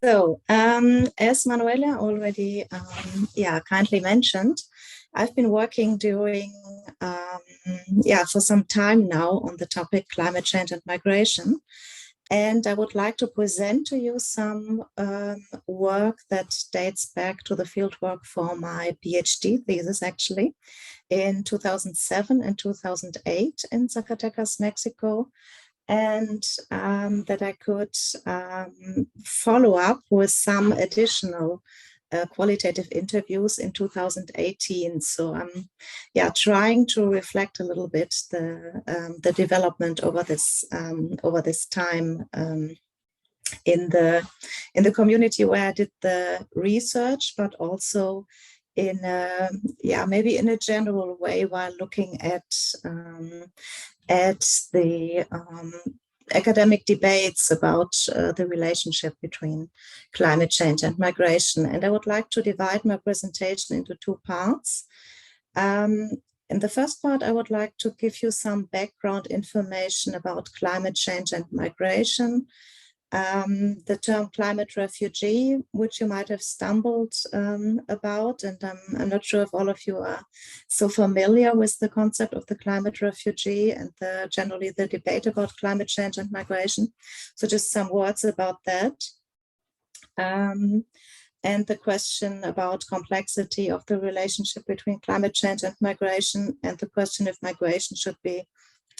As Manuela already kindly mentioned, I've been working for some time now on the topic climate change and migration. And I would like to present to you some work that dates back to the fieldwork for my PhD thesis, actually, in 2007 and 2008 in Zacatecas, Mexico. And that I could follow up with some additional qualitative interviews in 2018. So I'm trying to reflect a little bit the development over this time in the community where I did the research, but also in maybe in a general way while looking at the academic debates about the relationship between climate change and migration. And I would like to divide my presentation into two parts. In the first part, I would like to give you some background information about climate change and migration. The term climate refugee, which you might have stumbled about, and I'm not sure if all of you are so familiar with the concept of the climate refugee and generally the debate about climate change and migration. So just some words about that. And the question about complexity of the relationship between climate change and migration, and the question if migration should be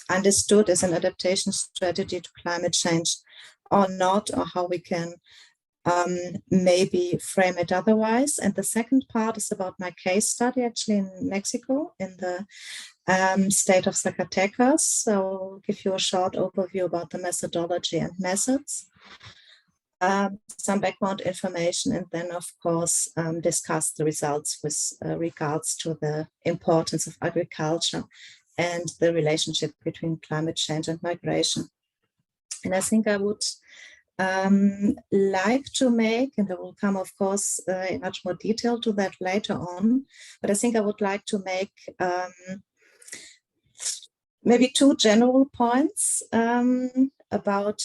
understood as an adaptation strategy to climate change or not, or how we can maybe frame it otherwise. And the second part is about my case study, actually in Mexico, in the state of Zacatecas. So I'll give you a short overview about the methodology and methods, some background information, and then, of course, discuss the results with regards to the importance of agriculture and the relationship between climate change and migration. And I think I would like to make, and I will come, of course, in much more detail to that later on, but I think I would like to make maybe two general points about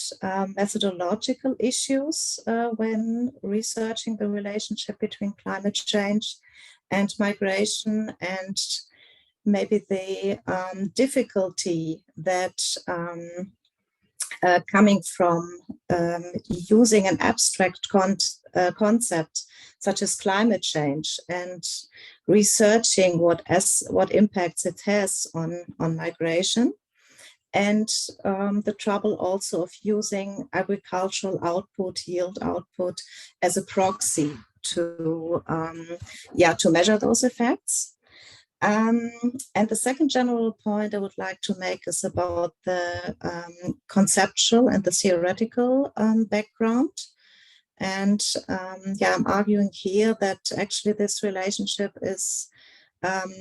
methodological issues when researching the relationship between climate change and migration, and maybe the difficulty that coming from using an abstract concept such as climate change and researching what impacts it has on migration, and the trouble also of using agricultural output, yield output, as a proxy to measure those effects. And the second general point I would like to make is about the conceptual and the theoretical background. And I'm arguing here that actually this relationship is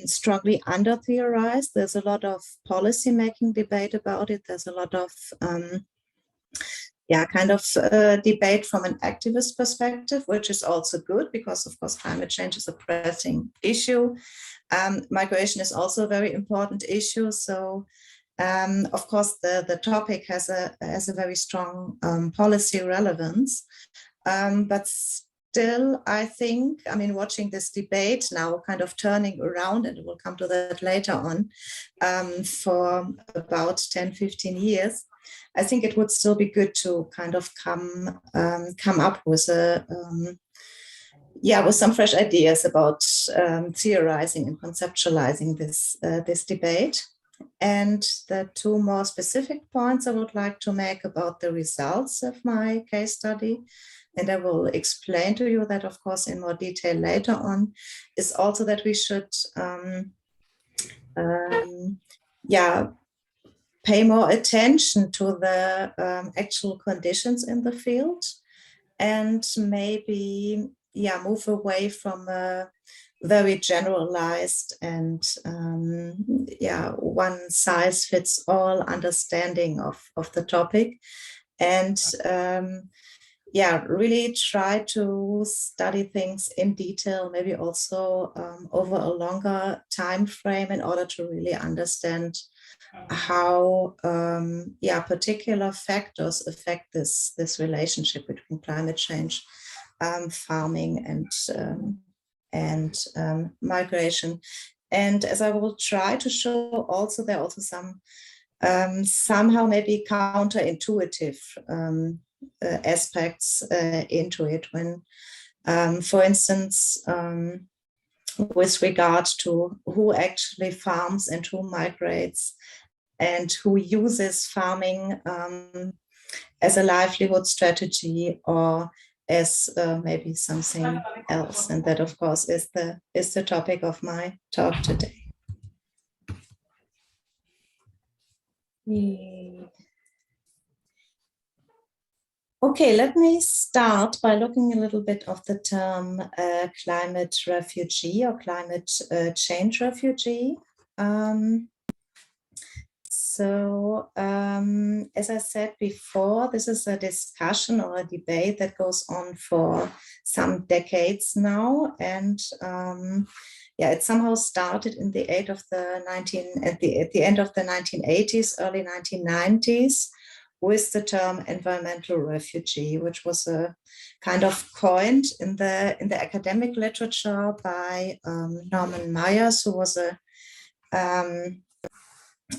strongly under-theorized. There's a lot of policy-making debate about it. There's a lot of debate from an activist perspective, which is also good because, of course, climate change is a pressing issue. Migration is also a very important issue. So, of course, the topic has a very strong policy relevance. But still, I think, watching this debate now kind of turning around, and we'll come to that later on, for about 10, 15 years, I think it would still be good to kind of come up with with some fresh ideas about theorizing and conceptualizing this debate. And the two more specific points I would like to make about the results of my case study, and I will explain to you that, of course, in more detail later on, is also that we should pay more attention to the actual conditions in the field, and maybe move away from a very generalized and one size fits all understanding of the topic, and really try to study things in detail, maybe also over a longer time frame, in order to really understand how particular factors affect this relationship between climate change, farming, and migration. And as I will try to show, also there are also some somehow maybe counterintuitive aspects into it, when, for instance, with regard to who actually farms and who migrates and who uses farming as a livelihood strategy or as maybe something else. And that, of course, is the topic of my talk today. Okay, let me start by looking a little bit of the term climate refugee or climate change refugee. As I said before, this is a discussion or a debate that goes on for some decades now, and it somehow started in the at the end of the 1980s, early 1990s, with the term environmental refugee, which was a kind of coined in the academic literature by Norman Myers, who was a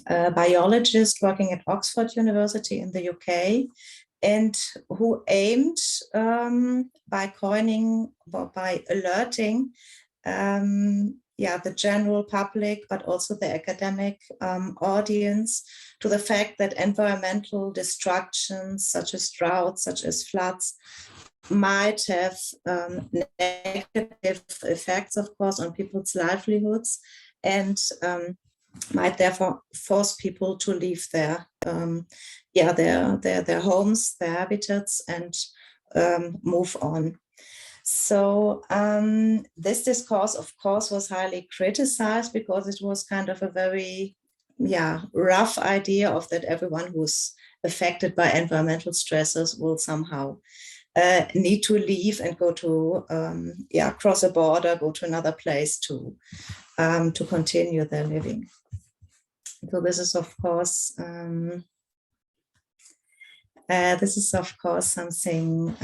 biologist working at Oxford University in the UK, and who aimed by alerting the general public, but also the academic audience, to the fact that environmental destructions such as droughts, such as floods, might have negative effects, of course, on people's livelihoods, and might therefore force people to leave their homes, their habitats, and move on. So this discourse, of course, was highly criticized, because it was kind of a very rough idea of that everyone who's affected by environmental stresses will somehow need to leave and go to cross a border, go to another place to continue their living. So this is of course something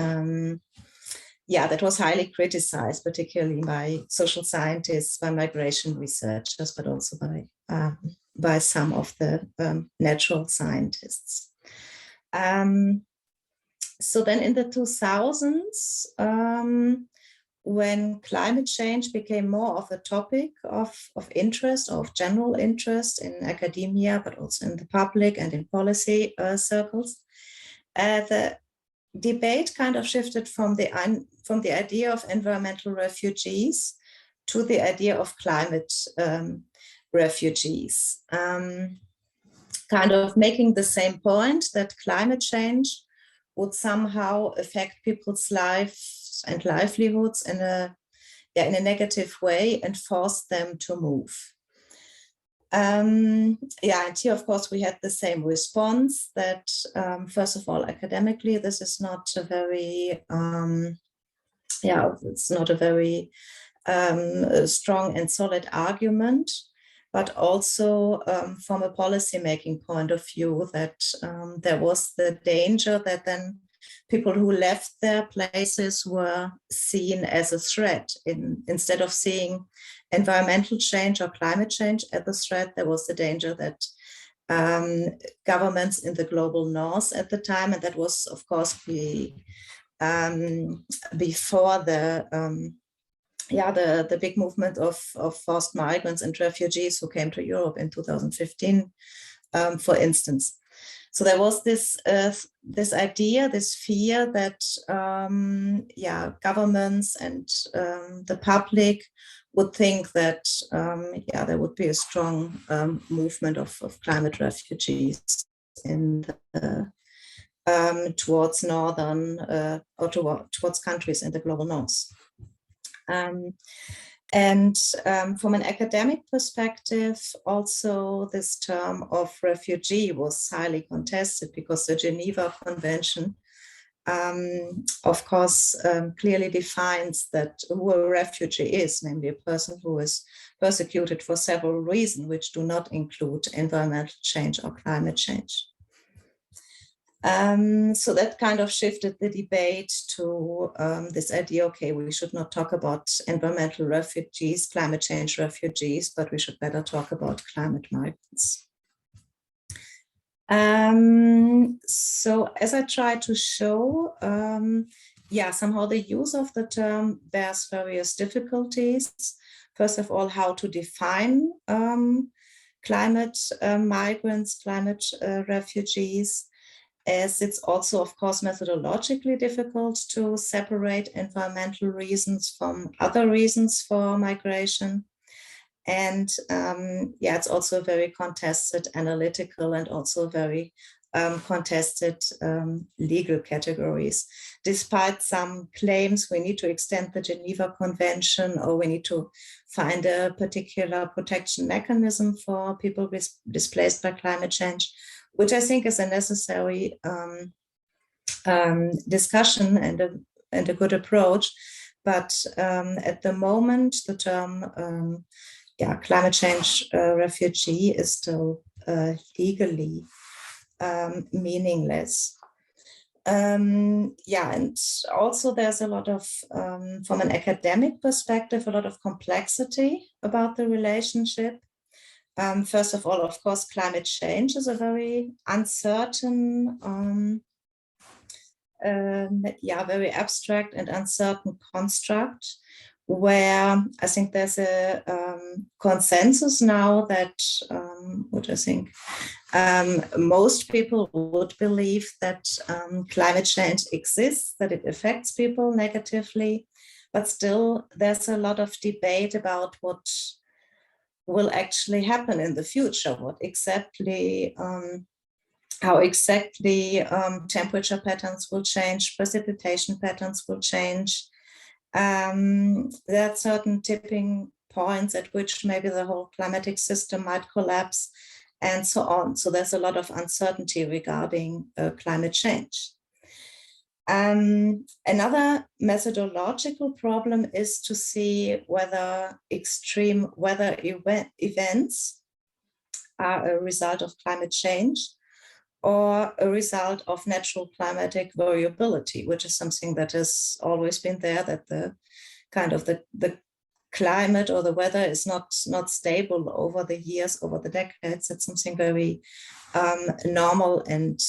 that was highly criticized, particularly by social scientists, by migration researchers, but also by some of the natural scientists. So then in the 2000s, when climate change became more of a topic of interest, or of general interest in academia, but also in the public and in policy circles, the debate kind of shifted from the idea of environmental refugees to the idea of climate refugees, kind of making the same point that climate change would somehow affect people's lives and livelihoods in a negative way and force them to move. And here, of course, we had the same response that, first of all, academically, this is not a very, it's not a very strong and solid argument, but also from a policy-making point of view, that there was the danger that then people who left their places were seen as a threat. Instead of seeing environmental change or climate change as a threat, there was the danger that governments in the global north at the time, and that was, of course, before the big movement of forced migrants and refugees who came to Europe in 2015, for instance. So there was this idea, this fear that governments and the public would think that there would be a strong movement of climate refugees in towards northern or towards countries in the global north. From an academic perspective, also this term of refugee was highly contested, because the Geneva Convention of course, clearly defines that who a refugee is, namely a person who is persecuted for several reasons, which do not include environmental change or climate change. So that kind of shifted the debate to this idea, okay, we should not talk about environmental refugees, climate change refugees, but we should better talk about climate migrants. So as I tried to show, somehow the use of the term bears various difficulties. First of all, how to define climate migrants, climate refugees, as it's also, of course, methodologically difficult to separate environmental reasons from other reasons for migration. And it's also very contested analytical and also very contested legal categories. Despite some claims we need to extend the Geneva Convention, or we need to find a particular protection mechanism for people displaced by climate change, which I think is a necessary discussion and a good approach. But at the moment, the term climate change refugee is still legally meaningless. And also there's a lot of, from an academic perspective, a lot of complexity about the relationship. First of all, of course, climate change is a very uncertain, very abstract and uncertain construct, where I think there's a consensus now that, what I think most people would believe that climate change exists, that it affects people negatively, but still there's a lot of debate about what will actually happen in the future, what exactly, how exactly temperature patterns will change, precipitation patterns will change. There are certain tipping points at which maybe the whole climatic system might collapse, and so on. So there's a lot of uncertainty regarding climate change. Another methodological problem is to see whether extreme weather events are a result of climate change or a result of natural climatic variability, which is something that has always been there, that the kind of the climate or the weather is not stable over the years, over the decades. It's something very normal and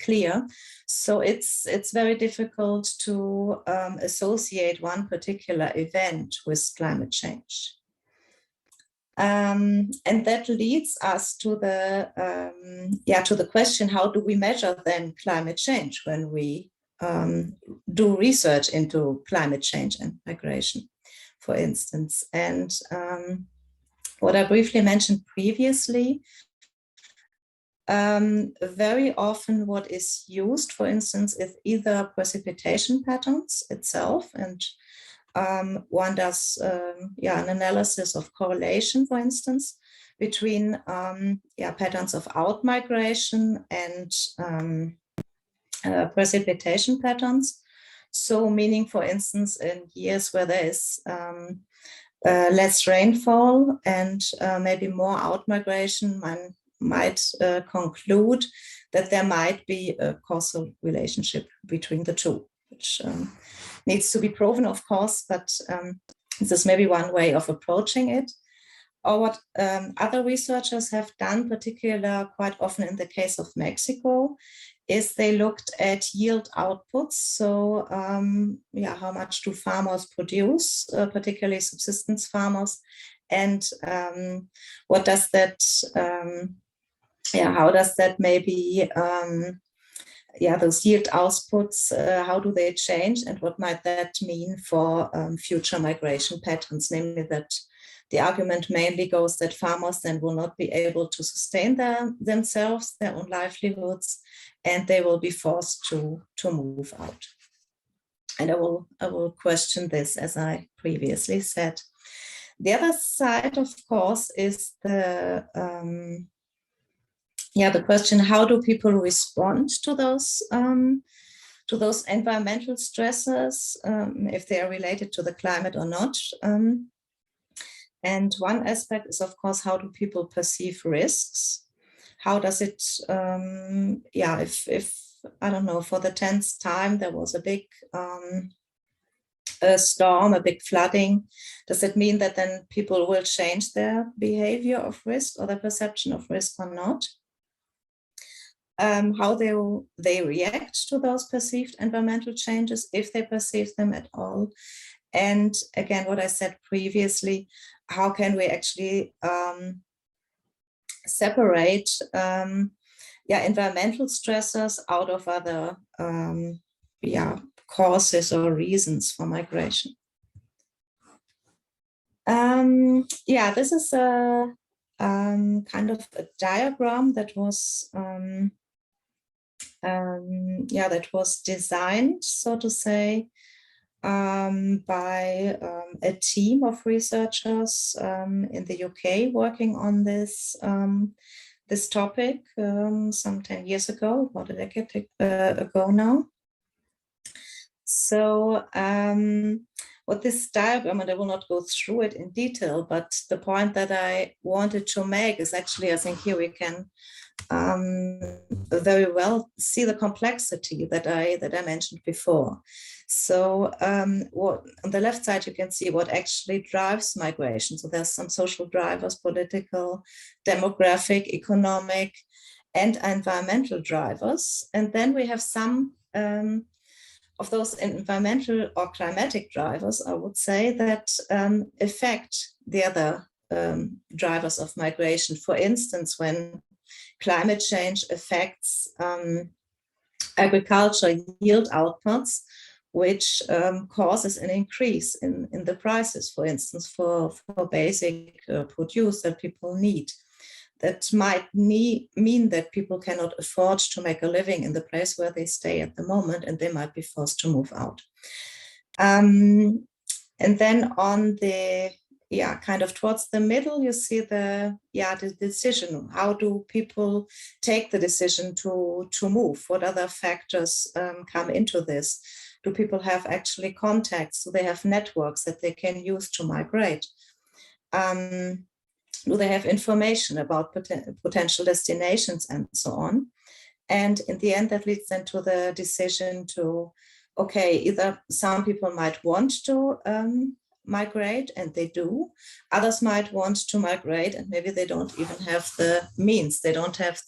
clear. So it's very difficult to associate one particular event with climate change. And that leads us to the question, how do we measure then climate change when we do research into climate change and migration, for instance? And what I briefly mentioned previously, very often what is used, for instance, is either precipitation patterns itself, and one does an analysis of correlation, for instance, between patterns of outmigration and precipitation patterns. So meaning, for instance, in years where there is less rainfall and maybe more outmigration, one might conclude that there might be a causal relationship between the two, which needs to be proven, of course, but this is maybe one way of approaching it. Or what other researchers have done, particularly quite often in the case of Mexico, is they looked at yield outputs. So how much do farmers produce, particularly subsistence farmers, and what does that, how does that maybe, those yield outputs, how do they change, and what might that mean for future migration patterns? Namely, that the argument mainly goes that farmers then will not be able to sustain themselves, their own livelihoods, and they will be forced to move out. And I will question this, as I previously said. The other side, of course, is the the question, how do people respond to those environmental stresses, if they are related to the climate or not. And one aspect is, of course, how do people perceive risks? How does it, if I don't know, for the 10th time there was a big a storm, a big flooding, does it mean that then people will change their behavior of risk or their perception of risk or not? How they react to those perceived environmental changes, if they perceive them at all. And again, what I said previously, how can we actually separate environmental stressors out of other causes or reasons for migration. This is a kind of a diagram that was designed, so to say, by a team of researchers in the UK working on this this topic some 10 years ago, about a decade ago now. So what this diagram, and I will not go through it in detail, but the point that I wanted to make is actually, I think here we can very well see the complexity that I mentioned before. So on the left side, you can see what actually drives migration. So there's some social drivers, political, demographic, economic, and environmental drivers. And then we have some of those environmental or climatic drivers, I would say, that affect the other drivers of migration. For instance, when climate change affects agriculture yield outputs, which causes an increase in the prices, for instance, for basic produce that people need. That might mean that people cannot afford to make a living in the place where they stay at the moment, and they might be forced to move out. And then on the kind of towards the middle, you see the decision. How do people take the decision to move? What other factors come into this? Do people have actually contacts? Do they have networks that they can use to migrate? Do they have information about potential destinations and so on? And in the end, that leads then to the decision to, okay, either some people might want to migrate, and they do. Others might want to migrate, and maybe they don't even have the means. They don't have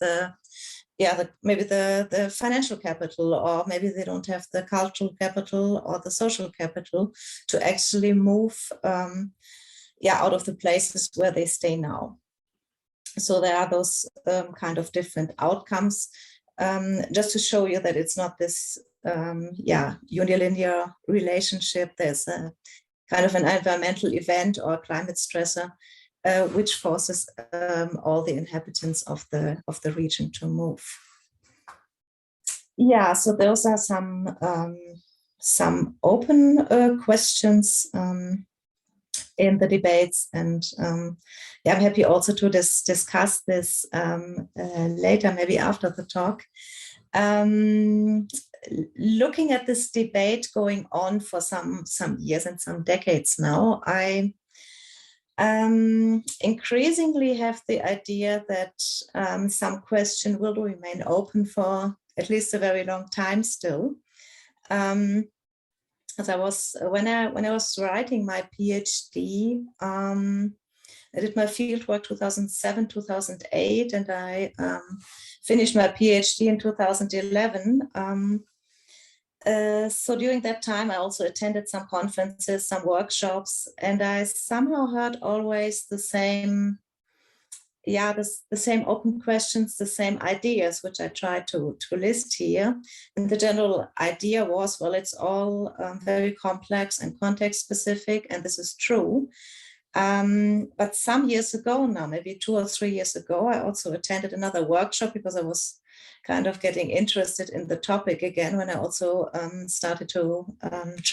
maybe the financial capital, or maybe they don't have the cultural capital or the social capital to actually move out of the places where they stay now. So there are those kind of different outcomes, just to show you that it's not this unilinear relationship. There's a kind of an environmental event or climate stressor which forces all the inhabitants of the region to move. Yeah, so those are some open questions in the debates, and I'm happy also to discuss this later, maybe after the talk. Looking at this debate going on for some years and some decades now, I increasingly have the idea that some question will remain open for at least a very long time still. As I was, when I was writing my PhD, I did my fieldwork 2007, 2008, and I finished my PhD in 2011. So during that time, I also attended some conferences, some workshops, and I somehow heard always the same, the same open questions, the same ideas, which I tried to list here. And the general idea was, well, it's all very complex and context specific, and this is true. But some years ago now, maybe 2 or 3 years ago, I also attended another workshop because I was kind of getting interested in the topic again when I also started to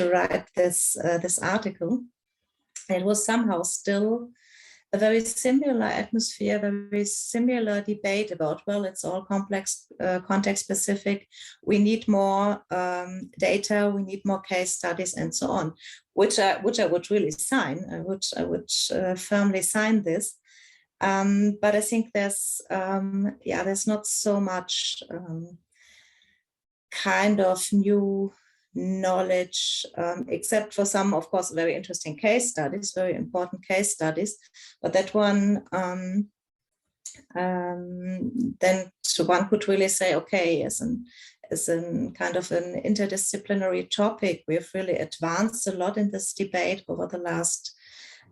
write this article. It was somehow still a very similar atmosphere, very similar debate about, well, it's all complex, context specific. We need more data, we need more case studies, and so on, which I would really sign. I would firmly sign this. But I think there's not so much kind of new knowledge, except for some, of course, very interesting case studies, very important case studies. But that one, then one could really say, okay, as an kind of an interdisciplinary topic, we've really advanced a lot in this debate over the last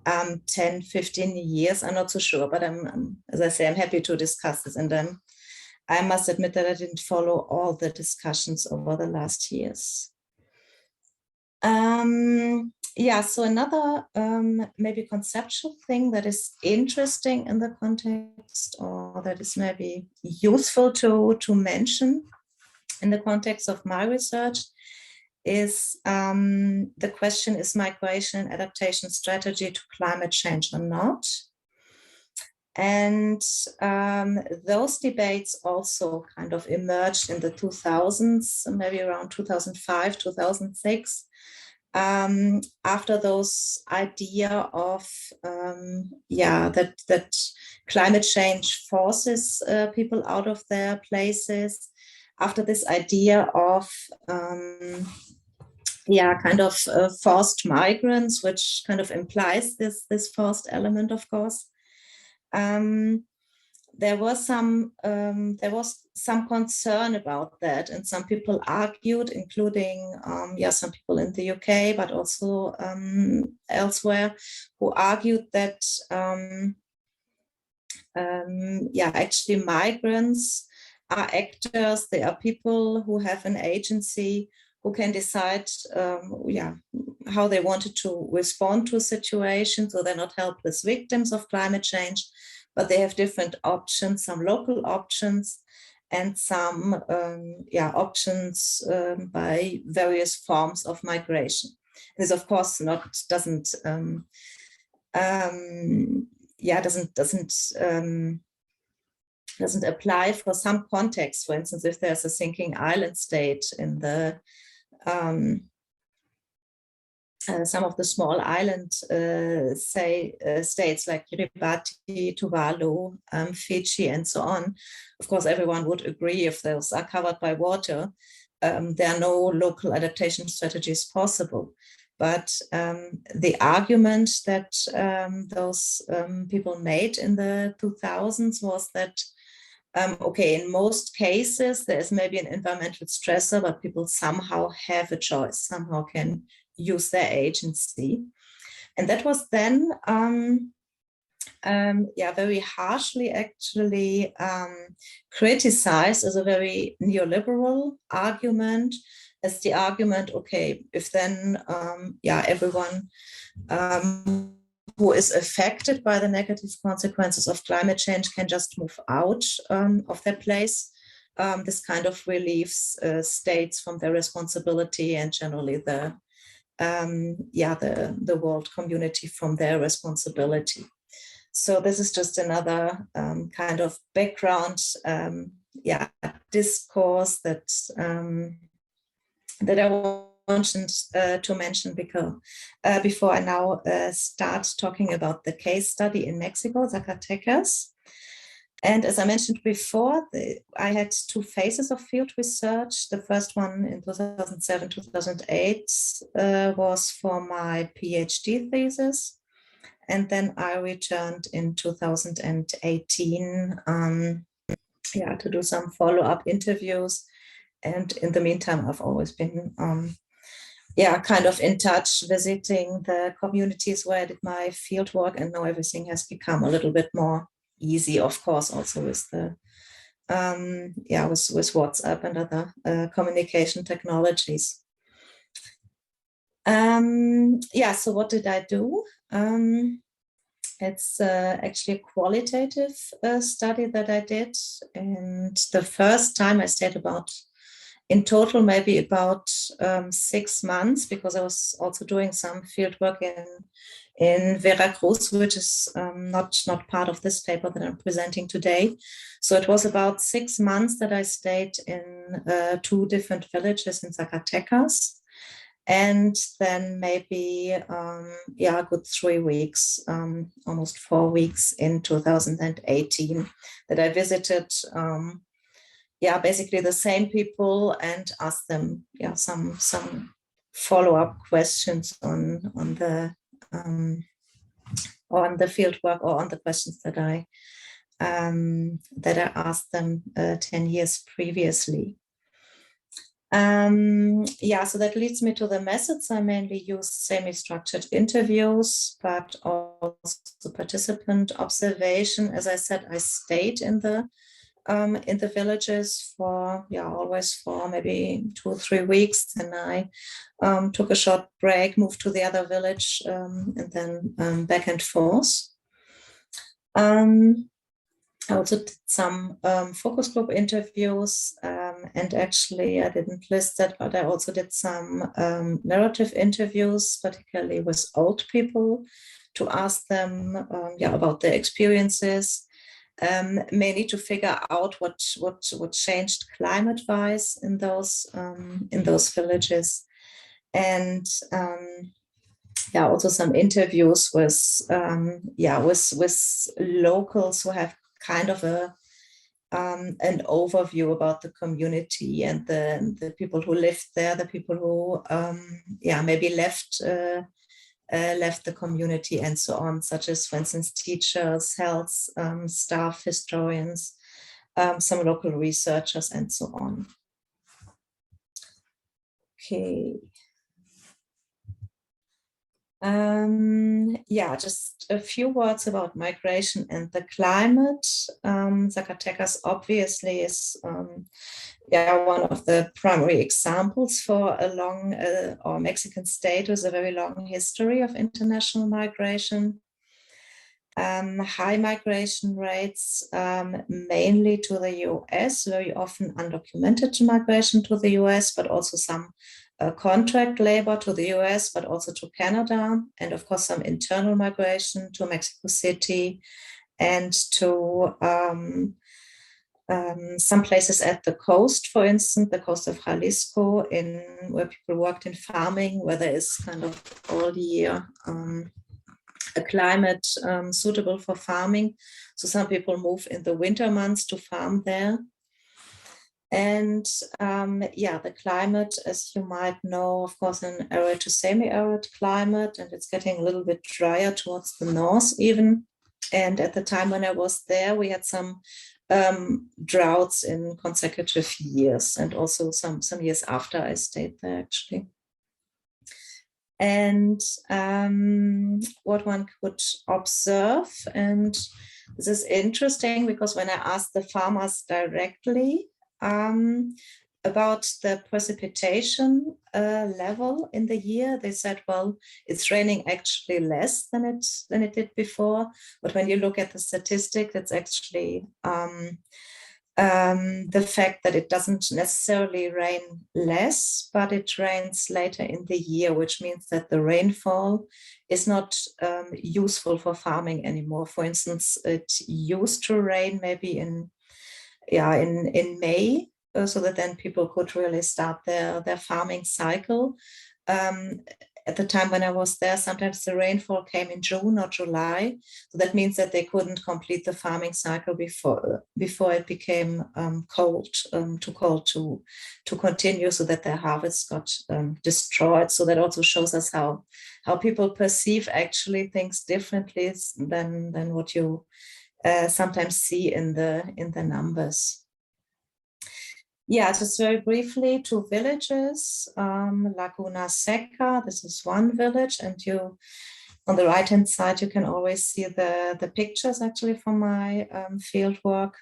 10, 15 years. I'm not so sure, but as I say, I'm happy to discuss this. And then I must admit that I didn't follow all the discussions over the last years. So another maybe conceptual thing that is interesting in the context, or that is maybe useful to mention in the context of my research, is the question, is migration and adaptation strategy to climate change or not? And those debates also kind of emerged in the 2000s, maybe around 2005, 2006, after those idea of that climate change forces people out of their places, after this idea of forced migrants, which kind of implies this forced element, of course. There was some concern about that, and some people argued, including some people in the UK, but also elsewhere, who argued that actually migrants are actors. They are people who have an agency, who can decide how they wanted to respond to a situation. So they're not helpless victims of climate change, but they have different options, some local options, and some options by various forms of migration. This, of course, doesn't apply for some contexts. For instance, if there's a sinking island state in the some of the small island states like Kiribati, Tuvalu, Fiji, and so on. Of course, everyone would agree if those are covered by water, there are no local adaptation strategies possible. But the argument that those people made in the 2000s was that, in most cases, there's maybe an environmental stressor, but people somehow have a choice, somehow can use their agency. And that was then very harshly actually criticized as a very neoliberal argument, as the argument, if then everyone who is affected by the negative consequences of climate change can just move out of their place, this kind of relieves states from their responsibility, and generally the world community from their responsibility. So this is just another kind of background discourse that I wanted to mention, because before I now start talking about the case study in Mexico, Zacatecas. And as I mentioned before, I had two phases of field research. The first one in 2007, 2008 was for my PhD thesis. And then I returned in 2018 to do some follow-up interviews. And in the meantime, I've always been kind of in touch, visiting the communities where I did my field work, and now everything has become a little bit more easy, of course, also with the with WhatsApp and other communication technologies. So what did I do? It's actually a qualitative study that I did, and the first time I stayed about in total, maybe about 6 months, because I was also doing some field work in Veracruz, which is not part of this paper that I'm presenting today. So it was about 6 months that I stayed in 2 different villages in Zacatecas. And then maybe, a good 3 weeks, almost 4 weeks in 2018 that I visited, basically the same people and asked them, some follow-up questions on the field work, or on the questions that I asked them 10 years previously. So that leads me to the methods. I mainly use semi-structured interviews, but also participant observation. As I said, I stayed in the villages for always for maybe 2 or 3 weeks. Then I took a short break, moved to the other village, and then back and forth. I also did some focus group interviews, and actually I didn't list that, but I also did some narrative interviews, particularly with old people, to ask them about their experiences, mainly to figure out what changed climate-wise in those villages, and also some interviews with locals who have kind of an overview about the community and the people who lived there, the people who maybe left the community and so on, such as, for instance, teachers, health staff, historians, some local researchers, and so on. Okay. Just a few words about migration and the climate. Zacatecas obviously is one of the primary examples for a long or Mexican state with a very long history of international migration. High migration rates, mainly to the US, very often undocumented migration to the US, but also some contract labor to the US, but also to Canada, and of course some internal migration to Mexico City and to some places at the coast, for instance, the coast of Jalisco, where people worked in farming, where there is kind of all year a climate suitable for farming. So some people move in the winter months to farm there. And the climate, as you might know, of course, an arid to semi-arid climate, and it's getting a little bit drier towards the north even. And at the time when I was there, we had some droughts in consecutive years, and also some years after I stayed there, actually. And what one could observe, and this is interesting because when I asked the farmers directly about the precipitation level in the year, they said, well, it's raining actually less than it did before. But when you look at the statistics, it's actually the fact that it doesn't necessarily rain less, but it rains later in the year, which means that the rainfall is not useful for farming anymore. For instance, it used to rain maybe in May, so that then people could really start their farming cycle. At the time when I was there, sometimes the rainfall came in June or July. So that means that they couldn't complete the farming cycle before it became too cold to continue, so that their harvests got destroyed. So that also shows us how people perceive actually things differently than what you sometimes see in the numbers. Just very briefly, 2 villages, Laguna Seca, this is one village, and on the right-hand side, you can always see the pictures actually from my field work.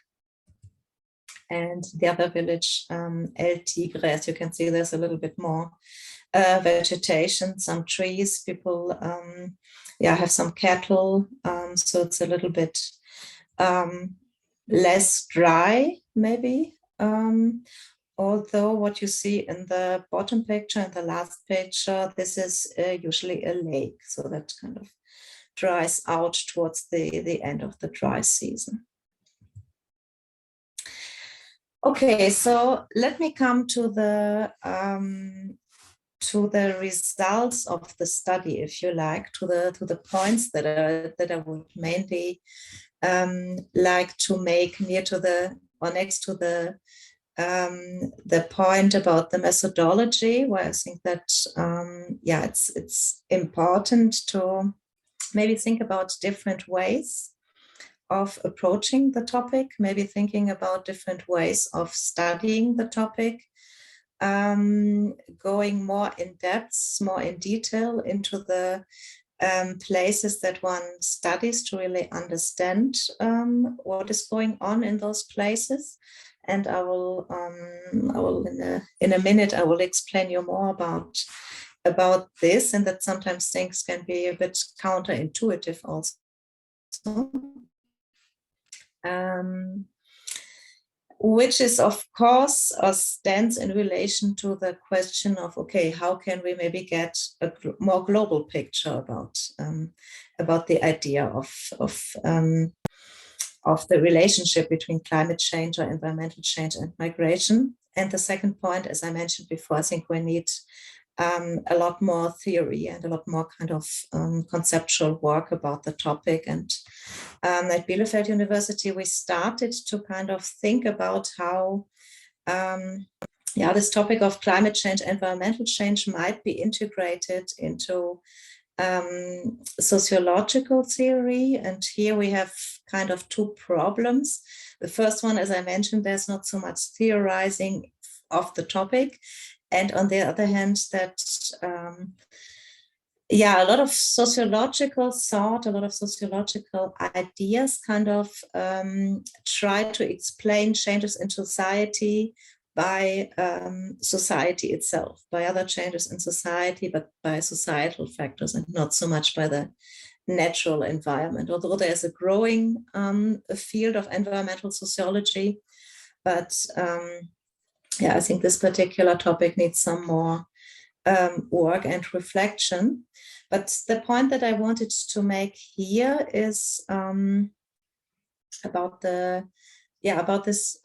And the other village, El Tigre, as you can see, there's a little bit more vegetation, some trees, people have some cattle, so it's a little bit less dry, maybe. although what you see in the bottom picture and the last picture, this is usually a lake, so that kind of dries out towards the end of the dry season. Okay, so let me come to the results of the study, if you like, to the points that I would mainly like to make near to the or next to the point about the methodology, where I think that yeah, it's important to maybe think about different ways of approaching the topic, maybe thinking about different ways of studying the topic, going more in depth, more in detail into the places that one studies to really understand what is going on in those places. And I will in a minute, I will explain you more about this, and that sometimes things can be a bit counterintuitive also. Which is, of course, stands in relation to the question of, okay, how can we maybe get a more global picture about the idea of the relationship between climate change or environmental change and migration. And the second point, as I mentioned before, I think we need a lot more theory and a lot more kind of conceptual work about the topic. And at Bielefeld University, we started to kind of think about how this topic of climate change, environmental change might be integrated into sociological theory. And here we have kind of two problems. The first one, as I mentioned, there's not so much theorizing of the topic. And on the other hand, that a lot of sociological thought, a lot of sociological ideas kind of try to explain changes in society by society itself, by other changes in society, but by societal factors and not so much by the natural environment. Although there's a growing field of environmental sociology, but I think this particular topic needs some more work and reflection. But the point that I wanted to make here is about this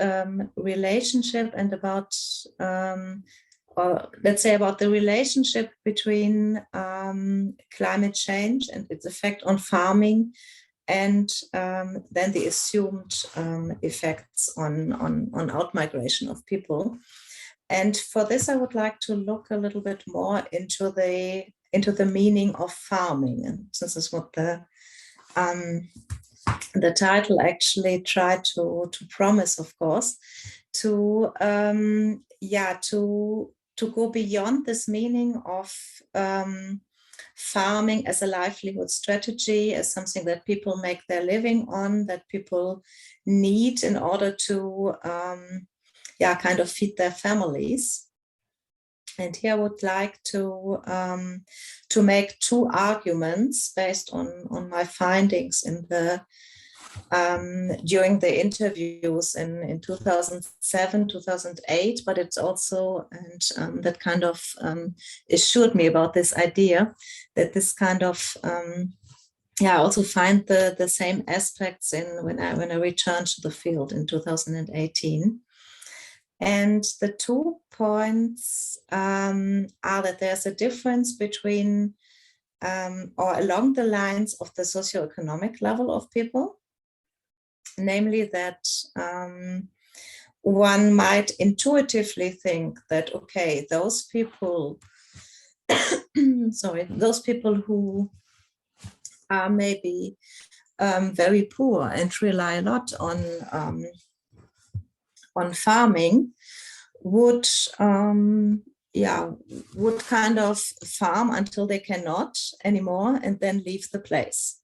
relationship and about, or let's say about the relationship between climate change and its effect on farming, and then the assumed effects on outmigration of people. And for this, I would like to look a little bit more into the meaning of farming. And this is what the title actually tried to promise, of course, to go beyond this meaning of farming as a livelihood strategy, as something that people make their living on, that people need in order to kind of feed their families. And here I would like to make two arguments based on my findings in the during the interviews in 2007, 2008, but it's also, and that kind of assured me about this idea that this kind of, I also find the same aspects when I returned to the field in 2018. And the 2 points are that there's a difference between or along the lines of the socioeconomic level of people, namely that one might intuitively think that, okay, those people, those people who are maybe very poor and rely a lot on farming would kind of farm until they cannot anymore and then leave the place,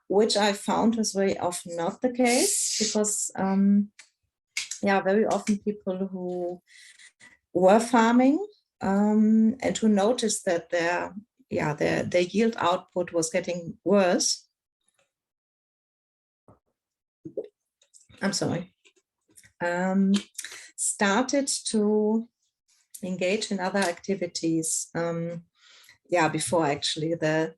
which I found was very often not the case, because very often people who were farming and who noticed that their yield output was getting worse. I'm sorry. started to engage in other activities. Before actually the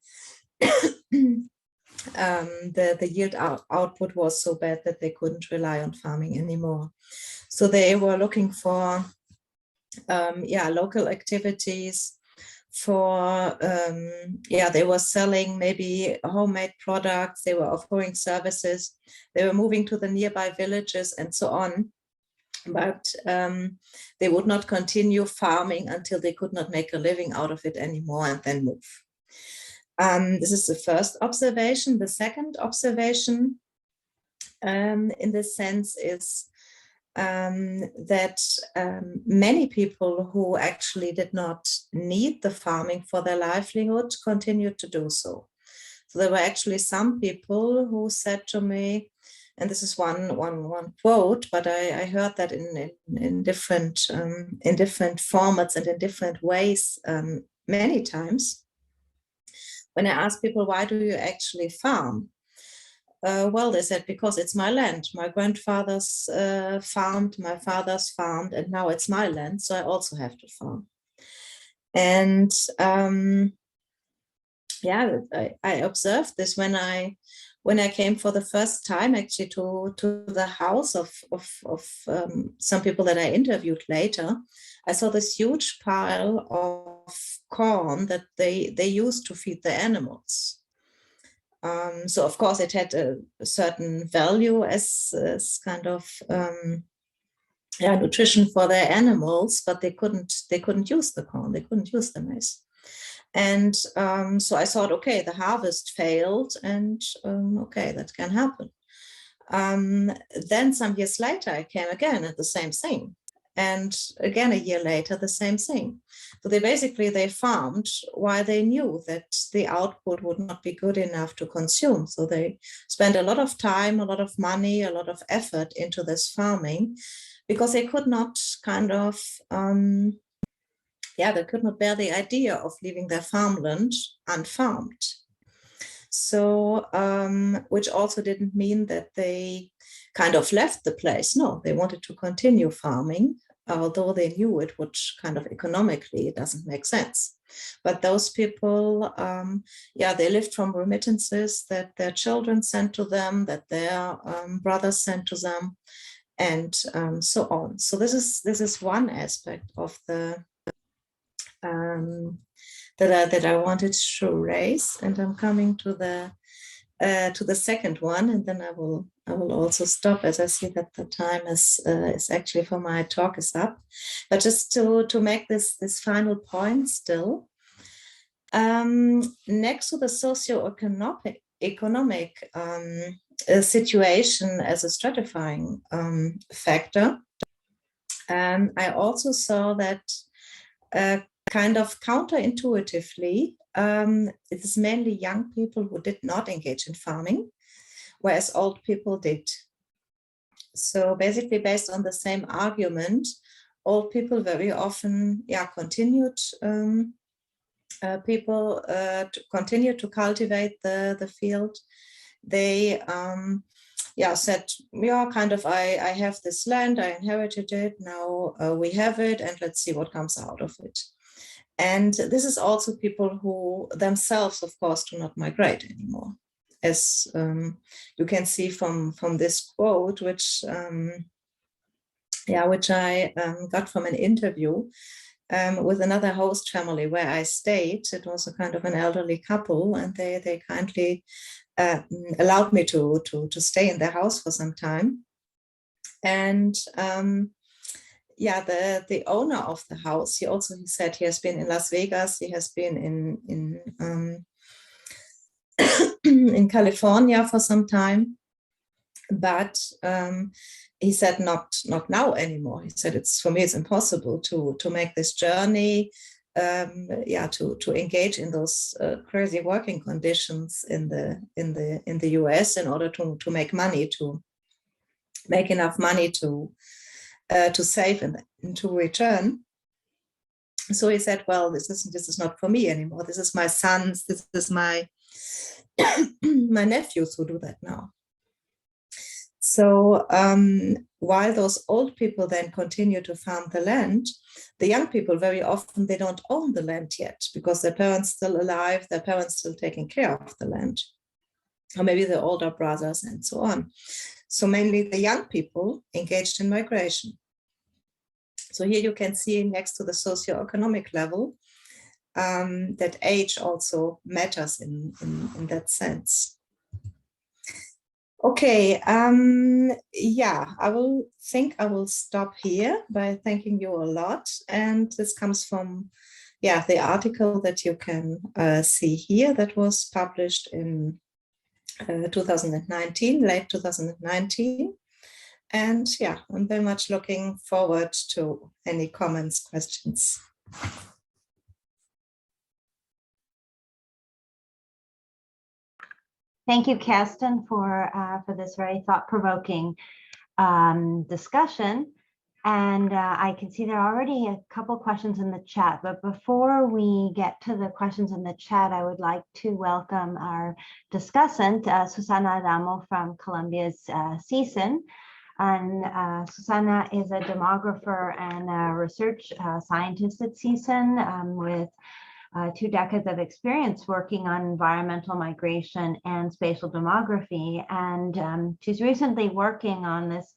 the yield output was so bad that they couldn't rely on farming anymore. So they were looking for local activities for they were selling maybe homemade products, they were offering services, they were moving to the nearby villages and so on, but they would not continue farming until they could not make a living out of it anymore and then move. This is the first observation. The second observation in this sense is that many people who actually did not need the farming for their livelihood continued to do so. So there were actually some people who said to me, and this is one quote, but I heard that in different formats and in different ways many times. When I asked people, why do you actually farm? Well, they said, because it's my land. My grandfathers farmed, my fathers farmed, and now it's my land, so I also have to farm. And I observed this when I came for the first time actually to the house of some people that I interviewed later. I saw this huge pile of corn that they used to feed the animals. So of course it had a certain value as kind of nutrition for their animals, but they couldn't use the corn, they couldn't use the maize. And so I thought, okay, the harvest failed, and okay, that can happen. Then some years later, I came again at the same thing. And again, a year later, the same thing. So they farmed while they knew that the output would not be good enough to consume. So they spent a lot of time, a lot of money, a lot of effort into this farming, because they could not they could not bear the idea of leaving their farmland unfarmed. So, which also didn't mean that they kind of left the place. No, they wanted to continue farming, although they knew it would kind of economically, it doesn't make sense. But those people, they lived from remittances that their children sent to them, that their brothers sent to them, and so on. So this is one aspect of the that I wanted to raise, and I'm coming to the second one, and then I will also stop, as I see that the time is actually for my talk is up. But just to make this final point still, next to the socio-economic situation as a stratifying factor, I also saw that kind of counterintuitively, it is mainly young people who did not engage in farming, whereas old people did. So basically, based on the same argument, old people very often continued to continue to cultivate the field. They said, I have this land, I inherited it, now we have it, and let's see what comes out of it. And this is also people who themselves, of course, do not migrate anymore. As you can see from this quote, which I got from an interview with another host family where I stayed. It was a kind of an elderly couple, and they kindly allowed me to stay in their house for some time. And the owner of the house, he said he has been in Las Vegas, he has been in California for some time, but he said not now anymore. He said, it's impossible to make this journey, to engage in those crazy working conditions in the US in order to make money, to make enough money to save and to return. So he said, well, this is not for me anymore. This is my sons, this is my my nephews who do that now. So while those old people then continue to farm the land, the young people very often, they don't own the land yet because their parents still alive, their parents still taking care of the land, or maybe their older brothers and so on. So mainly the young people engaged in migration. So here you can see next to the socioeconomic level that age also matters in that sense. Okay, yeah, I will stop here by thanking you a lot. And this comes from, yeah, the article that you can see here that was published in 2019, late 2019. And yeah, I'm very much looking forward to any comments, questions. Thank you, Kerstin, for this very thought-provoking discussion. And I can see there are already a couple questions in the chat, but before we get to the questions in the chat, I would like to welcome our discussant, Susana Adamo from Colombia's CIESIN. And Susana is a demographer and a research scientist at CIESIN with 2 decades of experience working on environmental migration and spatial demography. And she's recently working on this,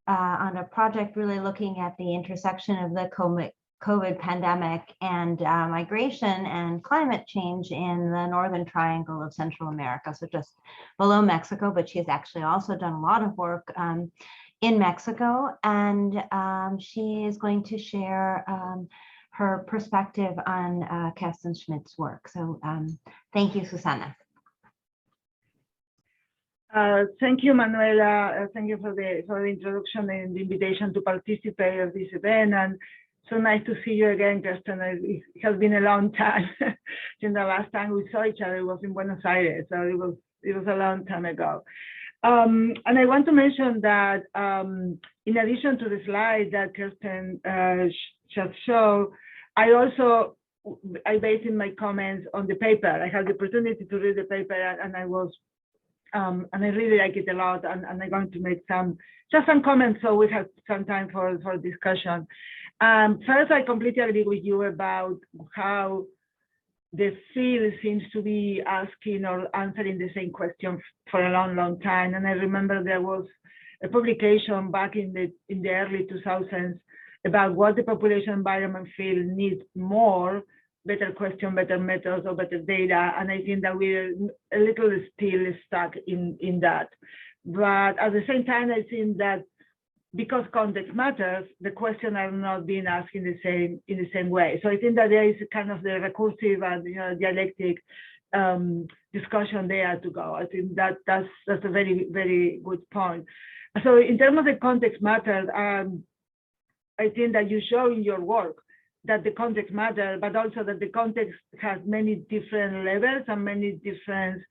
on a project really looking at the intersection of the COVID pandemic and migration and climate change in the Northern Triangle of Central America, so just below Mexico, but she's actually also done a lot of work in Mexico. And she is going to share her perspective on Kerstin Schmidt's work. So thank you, Susana. Thank you, Manuela. Thank you for the introduction and the invitation to participate in this event. And so nice to see you again, Kerstin. It has been a long time since the last time we saw each other. It was in Buenos Aires, so it was a long time ago. And I want to mention that in addition to the slide that Kerstin just showed, I based in my comments on the paper. I had the opportunity to read the paper, and I really like it a lot. And I'm going to make some comments so we have some time for discussion. First, I completely agree with you about how the field seems to be asking or answering the same question for a long, long time. And I remember there was a publication back in the early 2000s about what the population environment field needs more, better question, better methods, or better data. And I think that we're a little still stuck in that. But at the same time, I think that because context matters, the questions are not being asked in the same way. So I think that there is kind of the recursive and dialectic discussion there to go. I think that's a very, very good point. So in terms of the context matters, I think that you show in your work that the context matters, but also that the context has many different levels and many different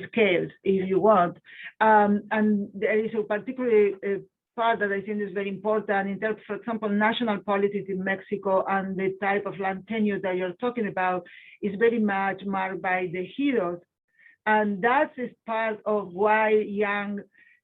scales, if you want. And there is a particular part that I think is very important in terms, for example, national politics in Mexico and the type of land tenure that you're talking about is very much marked by the heroes. And that is part of why young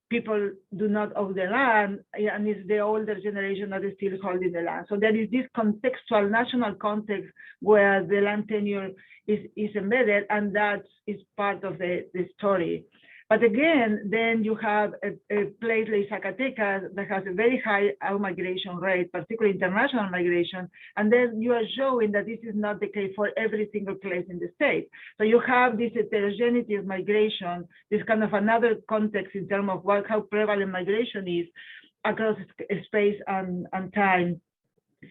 people do not own the land, and it's the older generation that is still holding the land. So there is this contextual national context where the land tenure is embedded, and that is part of the story. But again, then you have a place like Zacatecas that has a very high out-migration rate, particularly international migration, and then you are showing that this is not the case for every single place in the state. So you have this heterogeneity of migration, this kind of another context in terms of how prevalent migration is across space and time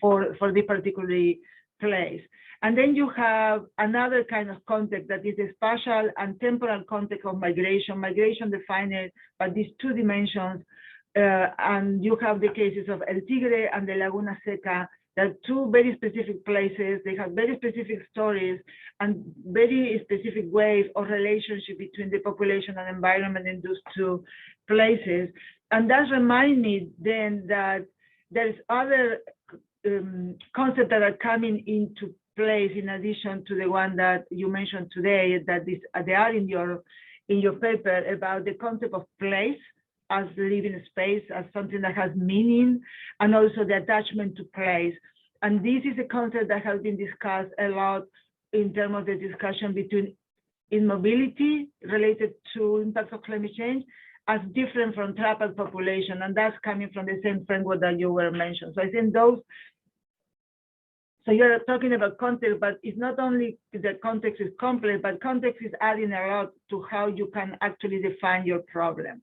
for the particular place. And then you have another kind of context that is the spatial and temporal context of migration. Migration defined by these 2 dimensions. And you have the cases of El Tigre and the Laguna Seca. They're 2 very specific places. They have very specific stories and very specific ways of relationship between the population and environment in those 2 places. And that reminds me then that there's other concepts that are coming into place in addition to the one that you mentioned today, that they are in your paper, about the concept of place as living space, as something that has meaning, and also the attachment to place. And this is a concept that has been discussed a lot in terms of the discussion between immobility related to impacts of climate change as different from trapped population. And that's coming from the same framework that you were mentioned. So I think those, so you're talking about context, but it's not only the context is complex, but context is adding a lot to how you can actually define your problem.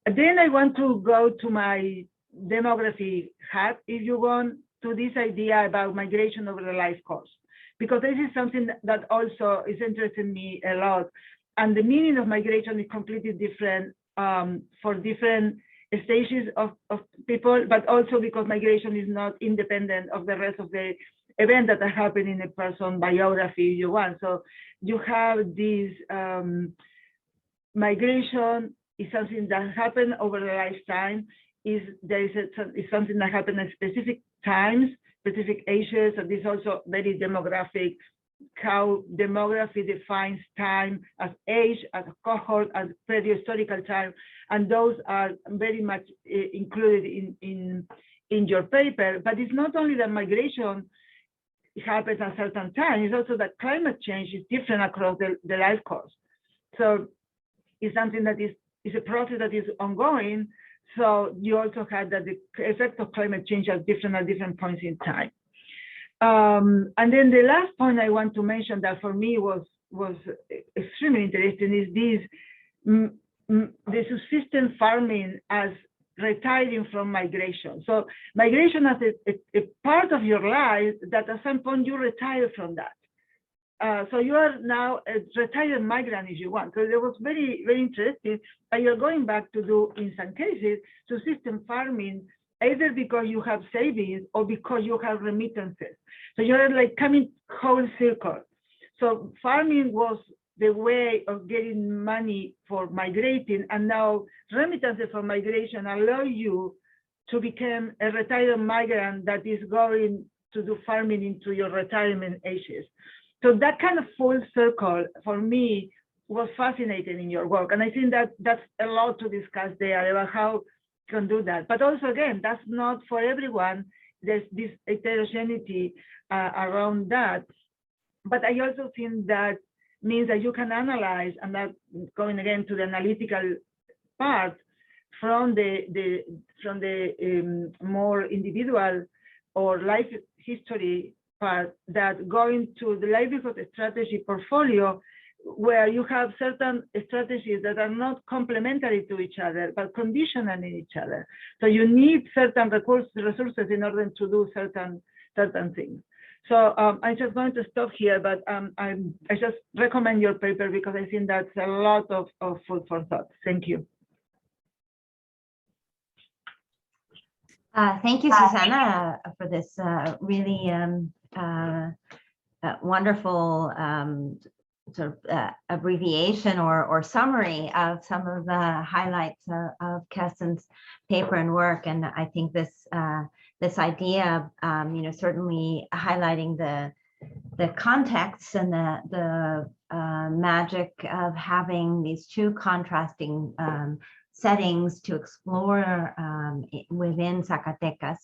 And then I want to go to my demography hat, if you want, to this idea about migration over the life course, because this is something that also is interesting me a lot. And the meaning of migration is completely different for different stages of people, but also because migration is not independent of the rest of the event that are happening in a person biography, if you want. So you have this migration is something that happened over the lifetime, is something that happened at specific times, specific ages, and this is also very demographic, how demography defines time as age, as a cohort, as prehistorical time, and those are very much included in your paper. But it's not only that migration happens at a certain time, it's also that climate change is different across the life course. So it's something that is a process that is ongoing. So you also had that the effect of climate change is different at different points in time. And then the last point I want to mention that for me was extremely interesting is this, the subsistence farming as retiring from migration. So migration as a part of your life that at some point you retire from that. So you are now a retired migrant if you want. So it was very, very interesting. And you're going back to do, in some cases, subsistence farming, either because you have savings or because you have remittances. So you're like coming whole circle. So farming was the way of getting money for migrating, and now remittances for migration allow you to become a retired migrant that is going to do farming into your retirement ages. So that kind of full circle for me was fascinating in your work. And I think that that's a lot to discuss there about how you can do that. But also, again, that's not for everyone. There's this heterogeneity around that. But I also think that means that you can analyze, and that going again to the analytical part from the more individual or life history part, that going to the livelihood strategy portfolio, where you have certain strategies that are not complementary to each other, but conditional in each other. So you need certain resources in order to do certain things. So I'm just going to stop here, but I just recommend your paper because I think that's a lot of food for thought. Thank you. Thank you, Susana, for this really wonderful sort of abbreviation or summary of some of the highlights of Kerstin's paper and work. And I think this this idea, certainly highlighting the context and the magic of having these two contrasting settings to explore within Zacatecas.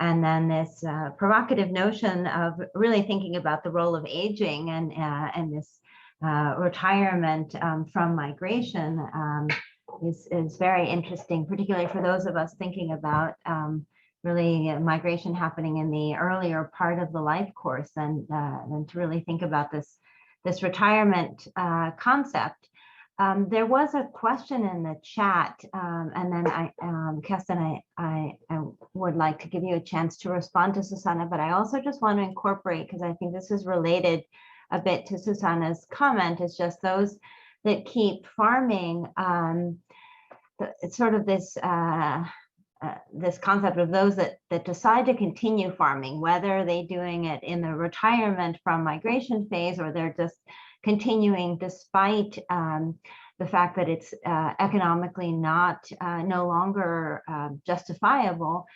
And then this provocative notion of really thinking about the role of aging and this retirement from migration is very interesting, particularly for those of us thinking about really migration happening in the earlier part of the life course, and to really think about this retirement concept. There was a question in the chat, and then Kerstin, I would like to give you a chance to respond to Susana, but I also just want to incorporate, because I think this is related a bit to Susana's comment, is just those that keep farming, it's sort of this this concept of those that decide to continue farming, whether they're doing it in the retirement from migration phase or they're just continuing despite the fact that it's economically no longer justifiable.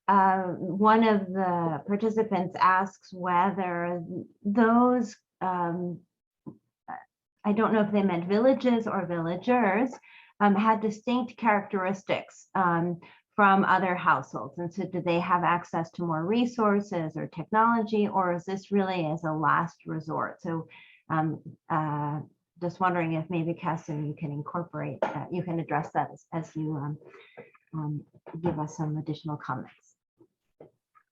One of the participants asks whether those, I don't know if they meant villages or villagers, had distinct characteristics from other households. And so did they have access to more resources or technology, or is this really as a last resort? So just wondering if maybe Kerstin, you can incorporate, you can address that as you give us some additional comments.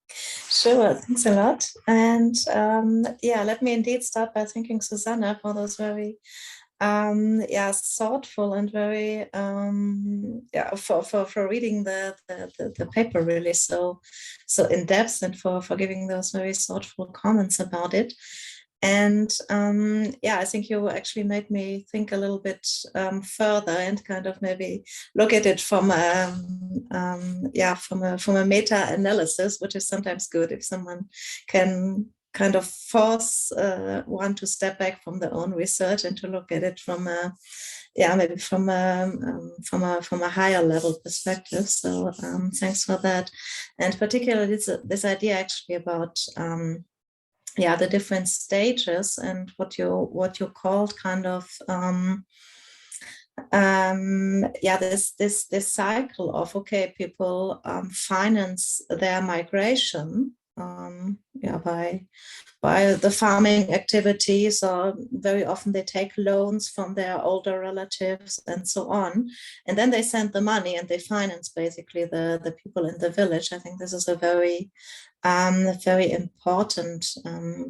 Sure, thanks a lot. And yeah, let me indeed start by thanking Susana for those very thoughtful and very for reading the paper really so in depth, and for giving those very thoughtful comments about it. And I think you actually made me think a little bit further and kind of maybe look at it from a meta-analysis, which is sometimes good if someone can kind of force one to step back from their own research and to look at it from a higher level perspective. So thanks for that, and particularly this idea actually about the different stages and what you called kind of this cycle of, okay, people finance their migration by the farming activities, or very often they take loans from their older relatives and so on, and then they send the money and they finance basically the people in the village. I think this is a very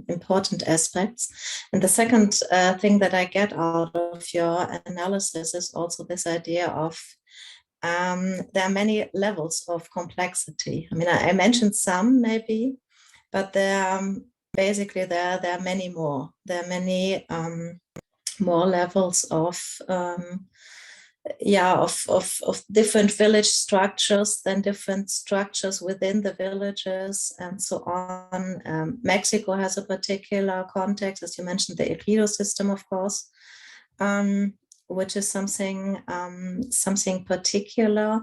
important aspects. And the second thing that I get out of your analysis is also this idea of there are many levels of complexity. I mean, I mentioned some maybe, but there are many more. There are many more levels of different village structures, then different structures within the villages and so on. Mexico has a particular context, as you mentioned, the ejido system, of course, which is something particular,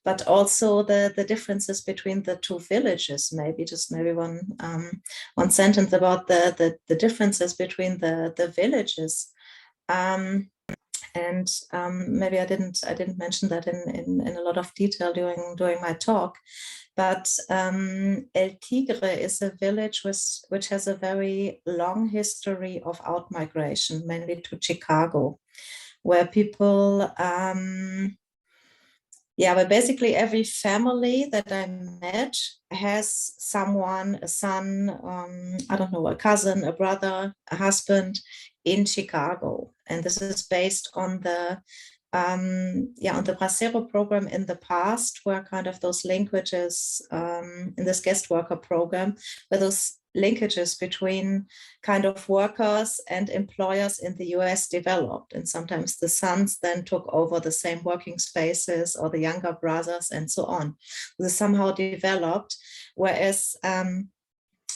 but also the differences between the two villages. Maybe one sentence about the differences between the villages. And maybe I didn't mention that in a lot of detail during my talk, but El Tigre is a village which has a very long history of outmigration, mainly to Chicago, where people, but basically every family that I met has someone, a son, a cousin, a brother, a husband in Chicago. And this is based on the Bracero program in the past, where kind of those linkages in this guest worker program, where those linkages between kind of workers and employers in the US developed. And sometimes the sons then took over the same working spaces, or the younger brothers and so on. This somehow developed, whereas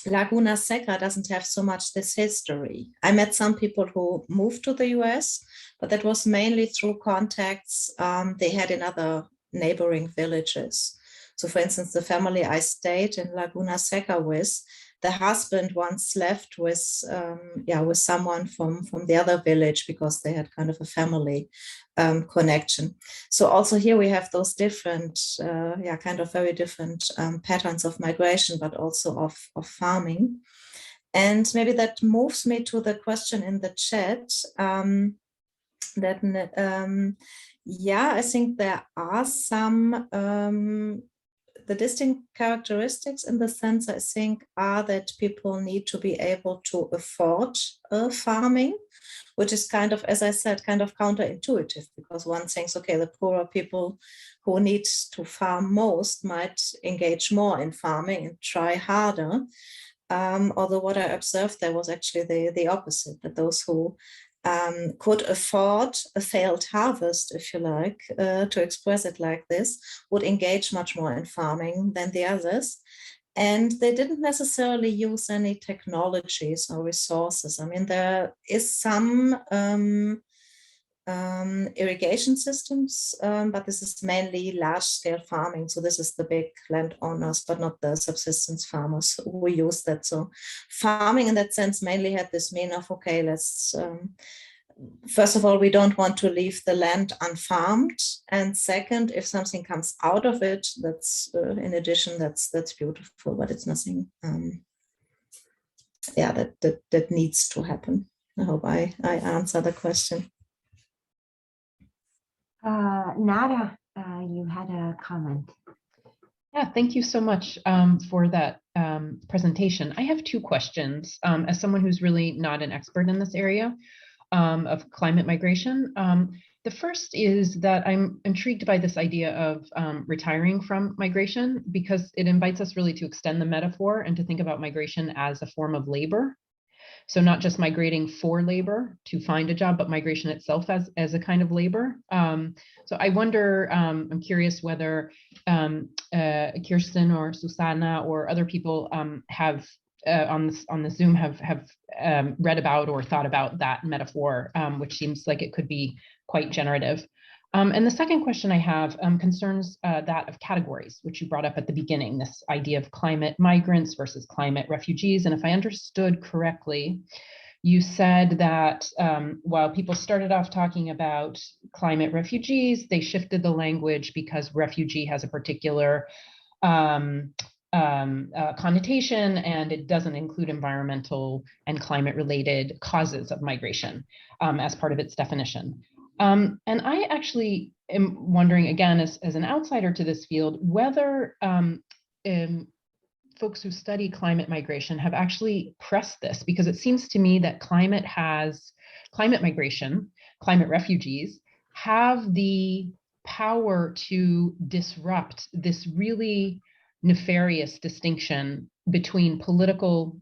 Laguna Seca doesn't have so much this history. I met some people who moved to the US, but that was mainly through contacts they had in other neighboring villages. So for instance, the family I stayed in Laguna Seca with, the husband once left with someone from the other village because they had kind of a family connection. So also here we have those different, kind of very different patterns of migration, but also of farming. And maybe that moves me to the question in the chat. I think there are some the distinct characteristics, in the sense, I think, are that people need to be able to afford farming, which is kind of, as I said, kind of counterintuitive, because one thinks, okay, the poorer people who need to farm most might engage more in farming and try harder. Although what I observed there was actually the opposite, that those who could afford a failed harvest, if you like, to express it like this, would engage much more in farming than the others. And they didn't necessarily use any technologies or resources. I mean, there is some irrigation systems, but this is mainly large-scale farming. So this is the big landowners, but not the subsistence farmers who use that. So farming in that sense mainly had this mean of, okay, let's first of all, we don't want to leave the land unfarmed. And second, if something comes out of it, that's in addition, that's beautiful, but it's nothing, that needs to happen. I hope I answer the question. Nada, you had a comment. Yeah, thank you so much for that presentation. I have two questions. As someone who's really not an expert in this area of climate migration, the first is that I'm intrigued by this idea of retiring from migration, because it invites us really to extend the metaphor and to think about migration as a form of labor. So not just migrating for labor to find a job, but migration itself as a kind of labor. So I wonder, I'm curious whether Kerstin or Susana or other people have on the Zoom have read about or thought about that metaphor, which seems like it could be quite generative. And the second question I have concerns that of categories, which you brought up at the beginning, this idea of climate migrants versus climate refugees. And if I understood correctly, you said that while people started off talking about climate refugees, they shifted the language because refugee has a particular connotation, and it doesn't include environmental and climate related causes of migration as part of its definition. And I actually am wondering, again, as an outsider to this field, whether folks who study climate migration have actually pressed this, because it seems to me that climate migration, climate refugees have the power to disrupt this really nefarious distinction between political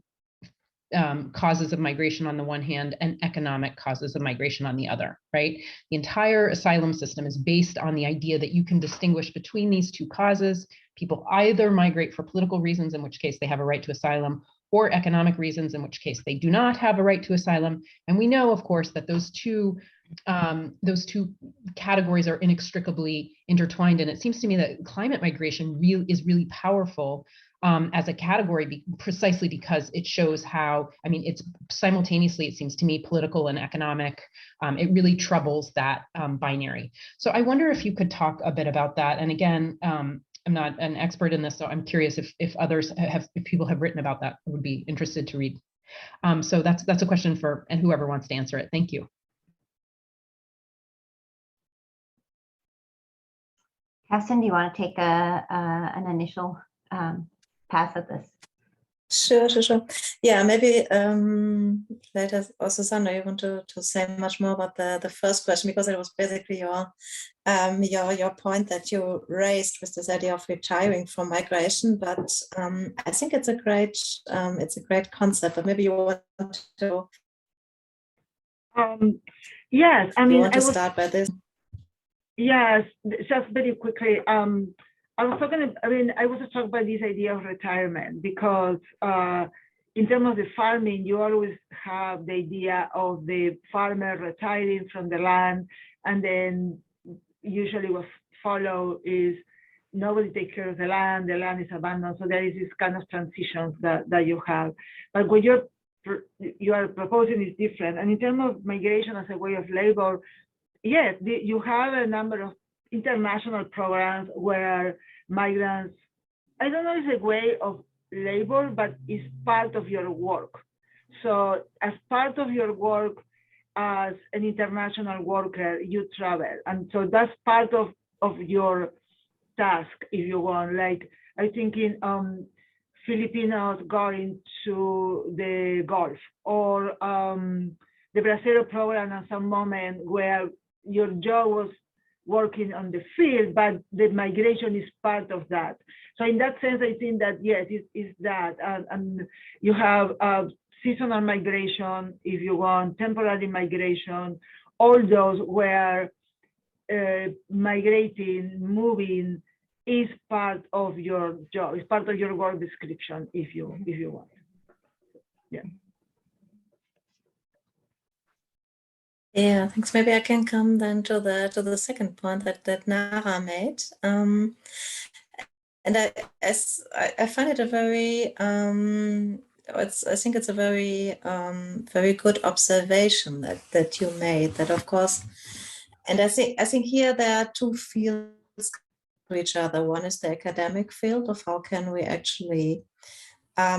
causes of migration on the one hand and economic causes of migration on the other, right? The entire asylum system is based on the idea that you can distinguish between these two causes. People either migrate for political reasons, in which case they have a right to asylum, or economic reasons, in which case they do not have a right to asylum. And we know, of course, that those two categories are inextricably intertwined. And it seems to me that climate migration is really powerful as a category, precisely because it shows how, I mean, it's simultaneously, it seems to me, political and economic. It really troubles that binary. So I wonder if you could talk a bit about that. And again, I'm not an expert in this, so I'm curious if others if people have written about that, I would be interested to read. So that's a question for, and whoever wants to answer it. Thank you. Kerstin, do you want to take an initial pass at this? Sure. Yeah, maybe later, or Susana, you want to say much more about the first question, because it was basically your point that you raised with this idea of retiring from migration. But I think it's a great concept. But maybe you want to. Yes, I mean, you want to start by this. Yes, just very quickly. I was talking about this idea of retirement, because in terms of the farming, you always have the idea of the farmer retiring from the land, and then usually what follows is nobody takes care of the land is abandoned. So there is this kind of transitions that you have. But what you are proposing is different. And in terms of migration as a way of labor, yes, you have a number of international programs where migrants, I don't know if it's a way of labor, but it's part of your work. So as part of your work as an international worker, you travel. And so that's part of your task, if you want. Like, I think in Filipinos going to the Gulf, or the Bracero program at some moment where your job was working on the field, but the migration is part of that. So in that sense, I think that, yes, it's that. And you have seasonal migration, if you want, temporary migration, all those where migrating, moving is part of your job, it's part of your work description, if you want. Yeah. Yeah, thanks. Maybe I can come then to the second point that Nara made. And I find it a very I think it's a very, very good observation that you made. That of course, and I think here there are two fields to each other. One is the academic field of how can we actually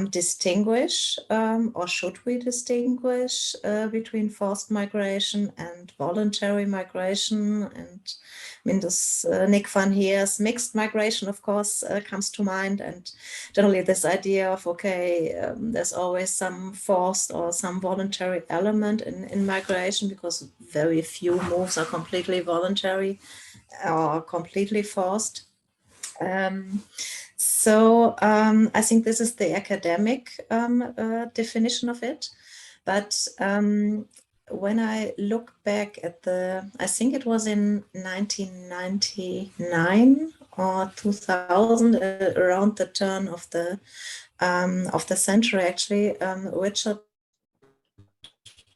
distinguish, or should we distinguish between forced migration and voluntary migration? And I mean, this Nick van Heer's mixed migration, of course, comes to mind. And generally this idea of, okay, there's always some forced or some voluntary element in migration, because very few moves are completely voluntary or completely forced. So I think this is the academic definition of it. But when I look back at I think it was in 1999 or 2000, around the turn of the century, actually, Richard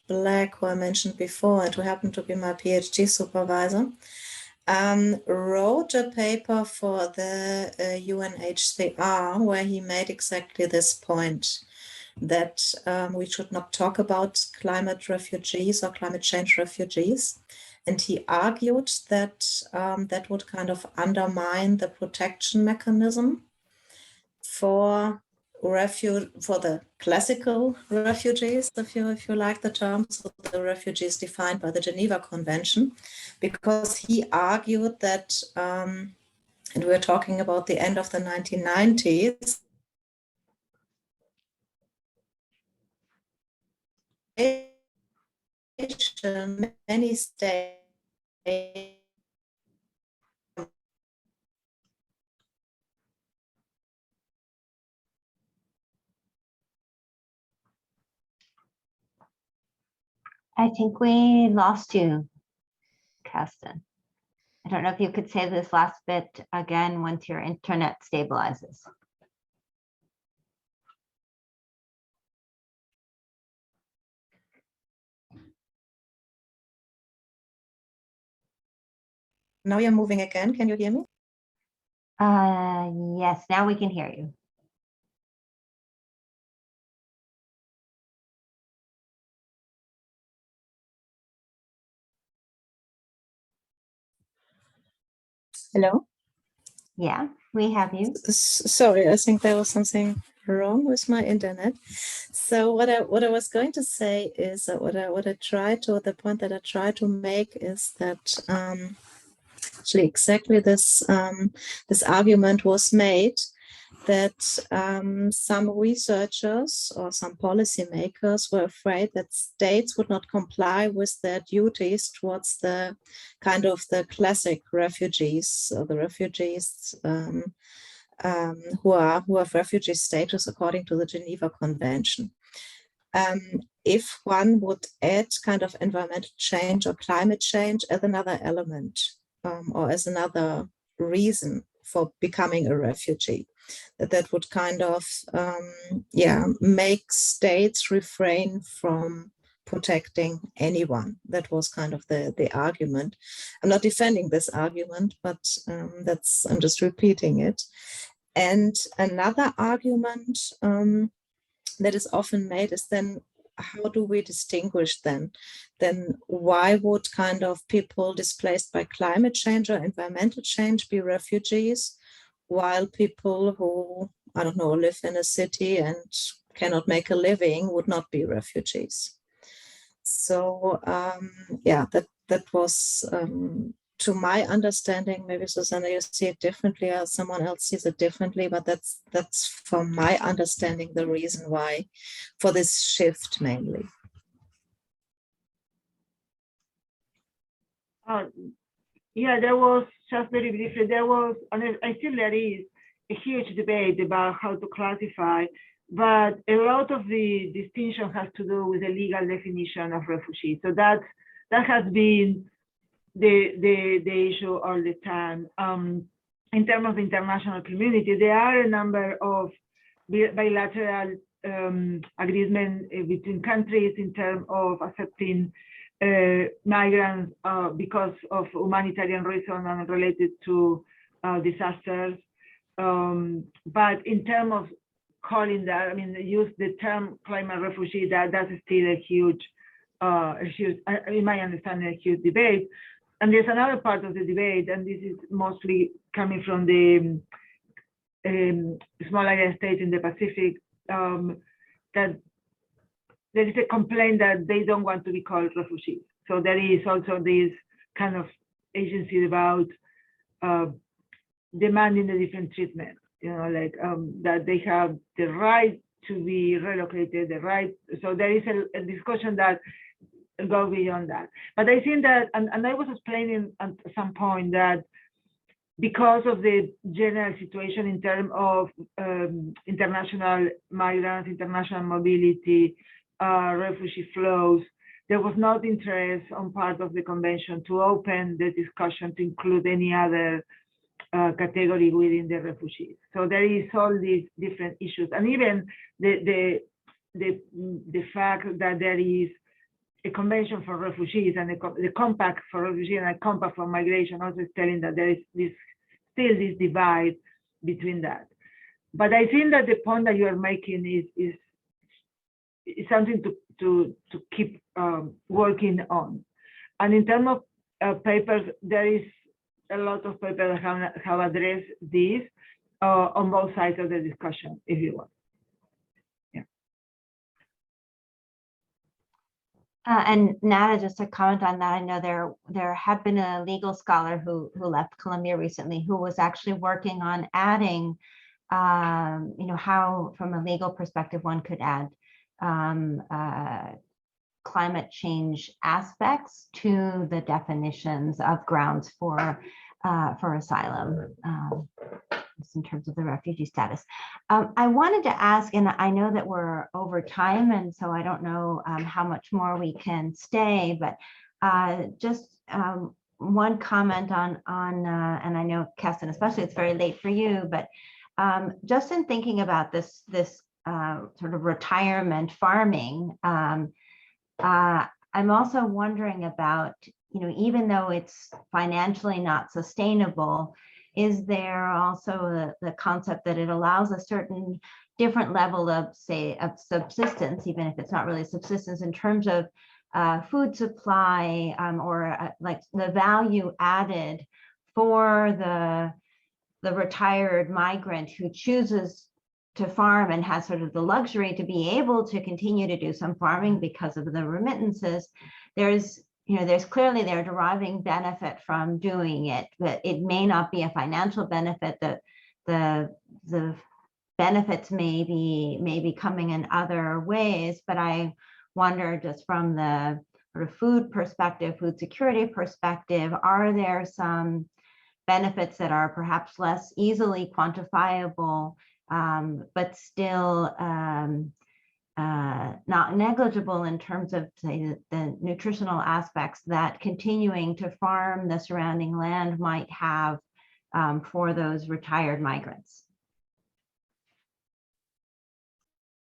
Black, who I mentioned before, and who happened to be my PhD supervisor, wrote a paper for the UNHCR where he made exactly this point, that we should not talk about climate refugees or climate change refugees. And he argued that that would kind of undermine the protection mechanism for the classical refugees, if you like the term, so the refugees defined by the Geneva Convention, because he argued that, and we're talking about the end of the 1990s, many states I think we lost you, Kerstin. I don't know if you could say this last bit again once your internet stabilizes. Now you're moving again. Can you hear me? Yes, now we can hear you. Hello? Yeah, we have you. Sorry, I think there was something wrong with my internet. So what I was going to say is that the point that I try to make is that actually exactly this this argument was made, that some researchers or some policymakers were afraid that states would not comply with their duties towards the kind of the classic refugees, or the refugees who have refugee status according to the Geneva Convention. If one would add kind of environmental change or climate change as another element, or as another reason for becoming a refugee, that would kind of make states refrain from protecting anyone. That was kind of the argument. I'm not defending this argument, but I'm just repeating it. And another argument that is often made is then, how do we distinguish then? Then why would kind of people displaced by climate change or environmental change be refugees, while people who, I don't know, live in a city and cannot make a living would not be refugees? So that was, to my understanding, maybe Susana, you see it differently, or someone else sees it differently, but that's from my understanding the reason why for this shift mainly. Yeah, there was just very briefly, there was, and I feel there is a huge debate about how to classify, but a lot of the distinction has to do with the legal definition of refugee. So that has been the issue all the time. In terms of the international community, there are a number of bilateral agreements between countries in terms of accepting migrants because of humanitarian reasons and related to disasters. But in terms of calling that, I mean, use the term climate refugee, that's still a huge, in my understanding, a huge debate. And there's another part of the debate, and this is mostly coming from the small area states in the Pacific, that there is a complaint that they don't want to be called refugees. So there is also this kind of agency about demanding a different treatment, like that they have the right to be relocated, the right. So there is a discussion that goes beyond that. But I think that, and I was explaining at some point that because of the general situation in terms of international migrants, international mobility, refugee flows, there was not interest on part of the convention to open the discussion to include any other category within the refugees. So there is all these different issues, and even the fact that there is a convention for refugees and the compact for refugees and a compact for migration also is telling that there is still this divide between that. But I think that the point that you are making is something to keep working on. And in terms of papers, there is a lot of papers that have addressed this on both sides of the discussion, if you want. Yeah. And Nada, just to comment on that, I know there had been a legal scholar who left Columbia recently who was actually working on adding, how from a legal perspective one could add climate change aspects to the definitions of grounds for asylum, just in terms of the refugee status. I wanted to ask, and I know that we're over time, and so I don't know how much more we can stay, but just one comment on and I know Kerstin, especially, it's very late for you, but just in thinking about this sort of retirement farming, I'm also wondering about, even though it's financially not sustainable, is there also the concept that it allows a certain different level of, say, of subsistence, even if it's not really subsistence, in terms of food supply, or like the value added for the retired migrant who chooses to farm and has sort of the luxury to be able to continue to do some farming because of the remittances. There's clearly they're deriving benefit from doing it, but it may not be a financial benefit. That the benefits may be coming in other ways. But I wonder, just from the sort of food perspective, food security perspective, are there some benefits that are perhaps less easily quantifiable, but still not negligible in terms of, say, the nutritional aspects that continuing to farm the surrounding land might have for those retired migrants?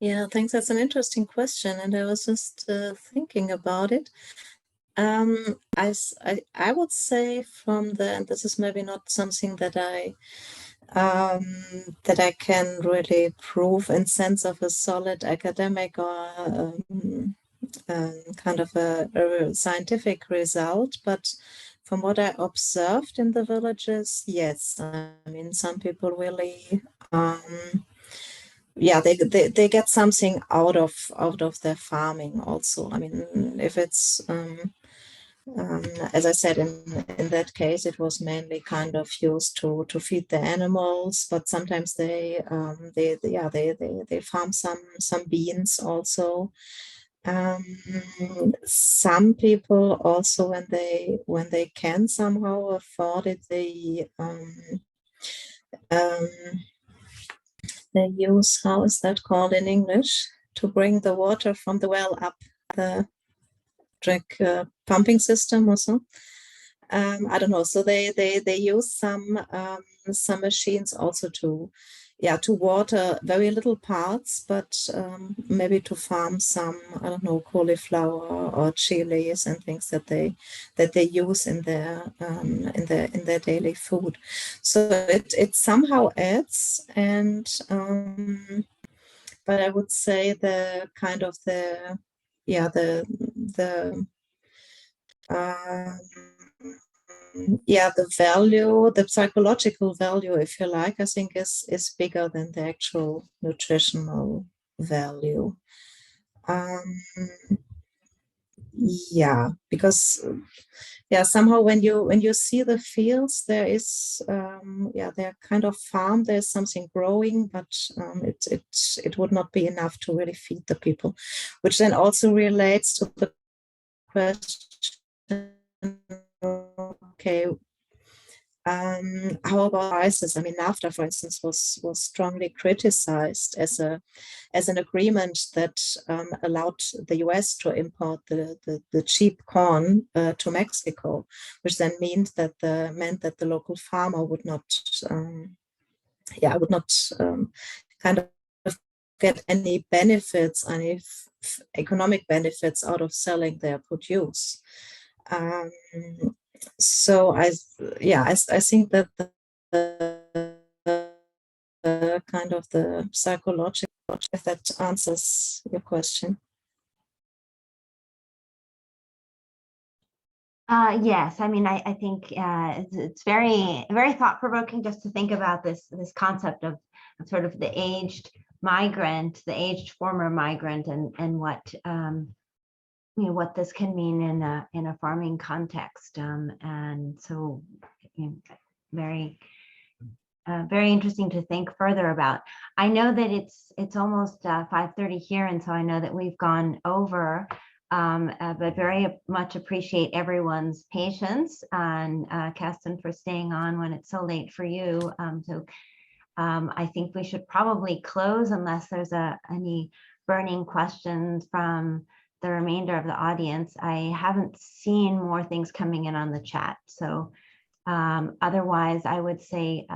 Yeah, thanks. That's an interesting question, and I was just thinking about it. I would say and this is maybe not something that I can really prove in sense of a solid academic or kind of a scientific result, but from what I observed in the villages, yes, I mean, some people really, they get something out of their farming also. I mean, if it's as I said, in that case, it was mainly kind of used to feed the animals, but sometimes they farm some beans also. Some people also, when they can somehow afford it, they use, how is that called in English, to bring the water from the well up the pumping system or so. I don't know. So they use some machines also to water very little parts, but maybe to farm some, I don't know, cauliflower or chilies and things that they use in their daily food. So it somehow adds, and but I would say the kind of the value, the psychological value, if you like, I think is bigger than the actual nutritional value. Because somehow when you see the fields, there is they're kind of farm, there's something growing, but it would not be enough to really feed the people, which then also relates to the question, okay, how about prices? I mean, NAFTA, for instance, was strongly criticized as an agreement that allowed the US to import the cheap corn to Mexico, which then meant that the local farmer would not kind of get any benefits, any economic benefits out of selling their produce. So I think that the kind of the psychological, if that answers your question. Yes, I mean, I think it's very, very thought-provoking just to think about this concept of sort of the aged migrant, the aged former migrant, and what what this can mean in a farming context, and so very interesting to think further about. I know that it's almost 5:30 here, and so I know that we've gone over, but very much appreciate everyone's patience, and Kerstin for staying on when it's so late for you. I think we should probably close unless there's any burning questions from the remainder of the audience. I haven't seen more things coming in on the chat. So otherwise, I would say,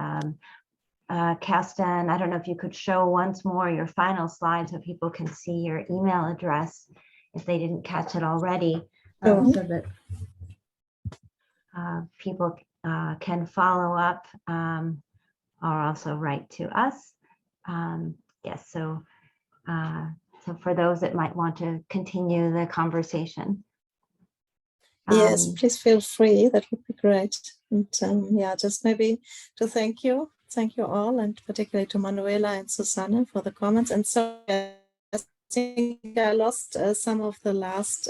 Kerstin, I don't know if you could show once more your final slide so people can see your email address if they didn't catch it already, so that people can follow up or also write to us. Yes, so for those that might want to continue the conversation. Yes, please feel free. That would be great. And just maybe to thank you all, and particularly to Manuela and Susana for the comments. And so I think I lost some of the last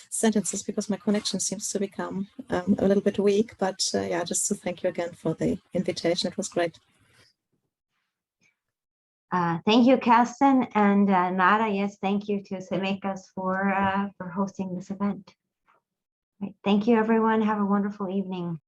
sentences because my connection seems to become a little bit weak. But just to thank you again for the invitation. It was great. Thank you, Kerstin, and Nada. Yes, thank you to Zacatecas for hosting this event. Right. Thank you, everyone. Have a wonderful evening.